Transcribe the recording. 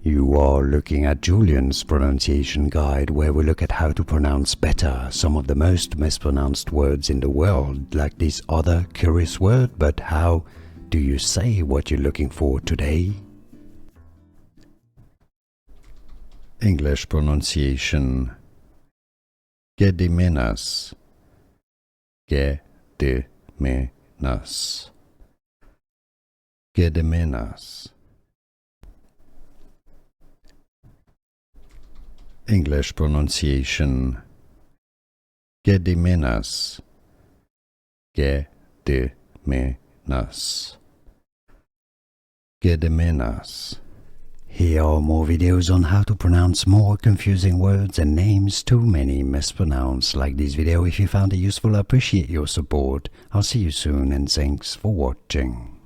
You are looking at Julian's pronunciation guide, where we look at how to pronounce better some of the most mispronounced words in the world, like this other curious word. But how do you say what you're looking for today? English pronunciation: Gediminas, Gediminas, Gediminas. English pronunciation: Gediminas, Gediminas, Gediminas. Here are more videos on how to pronounce more confusing words and names too many mispronounced. Like this video if you found it useful. I appreciate your support. I'll see you soon and thanks for watching.